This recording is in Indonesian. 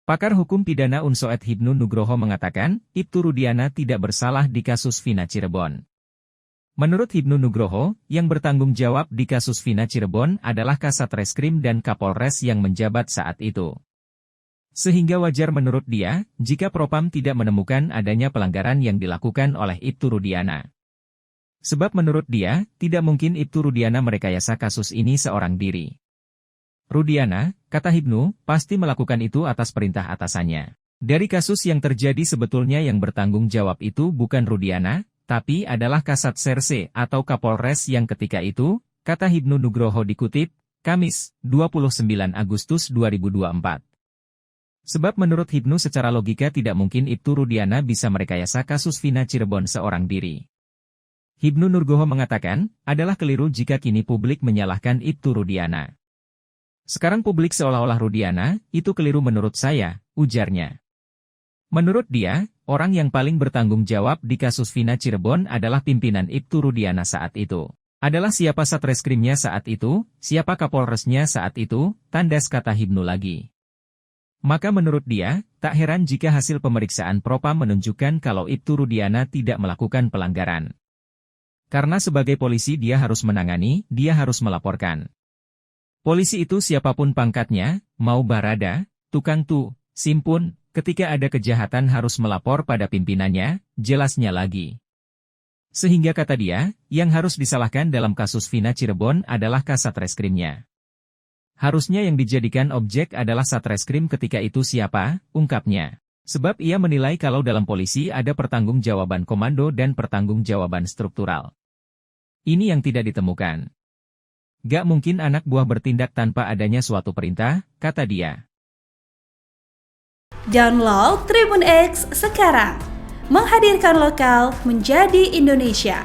Pakar hukum pidana Unsoed Hibnu Nugroho mengatakan, Ibtu Rudiana tidak bersalah di kasus Vina Cirebon. Menurut Hibnu Nugroho, yang bertanggung jawab di kasus Vina Cirebon adalah Kasat Reskrim dan Kapolres yang menjabat saat itu. Sehingga wajar menurut dia, jika Propam tidak menemukan adanya pelanggaran yang dilakukan oleh Ibtu Rudiana. Sebab menurut dia, tidak mungkin Ibtu Rudiana merekayasa kasus ini seorang diri. Rudiana, kata Hibnu, pasti melakukan itu atas perintah atasannya. Dari kasus yang terjadi sebetulnya yang bertanggung jawab itu bukan Rudiana, tapi adalah Kasat Serse atau Kapolres yang ketika itu, kata Hibnu Nugroho dikutip, Kamis, 29 Agustus 2024. Sebab menurut Hibnu secara logika tidak mungkin Ibtu Rudiana bisa merekayasa kasus Vina Cirebon seorang diri. Hibnu Nugroho mengatakan, adalah keliru jika kini publik menyalahkan Ibtu Rudiana. Sekarang publik seolah-olah Rudiana, itu keliru menurut saya, ujarnya. Menurut dia, orang yang paling bertanggung jawab di kasus Vina Cirebon adalah pimpinan Ibtu Rudiana saat itu. Adalah siapa Satreskrimnya saat itu, siapa Kapolresnya saat itu, tandas kata Hibnu lagi. Maka menurut dia, tak heran jika hasil pemeriksaan Propam menunjukkan kalau Ibtu Rudiana tidak melakukan pelanggaran. Karena sebagai polisi dia harus menangani, dia harus melaporkan. Polisi itu siapapun pangkatnya, mau barada, tukang simpun, ketika ada kejahatan harus melapor pada pimpinannya, jelasnya lagi. Sehingga kata dia, yang harus disalahkan dalam kasus Vina Cirebon adalah Kasat Reskrimnya. Harusnya yang dijadikan objek adalah Satreskrim ketika itu siapa, ungkapnya. Sebab ia menilai kalau dalam polisi ada pertanggungjawaban komando dan pertanggungjawaban struktural. Ini yang tidak ditemukan. Gak mungkin anak buah bertindak tanpa adanya suatu perintah, kata dia. Download Tribun X sekarang. Menghadirkan lokal menjadi Indonesia.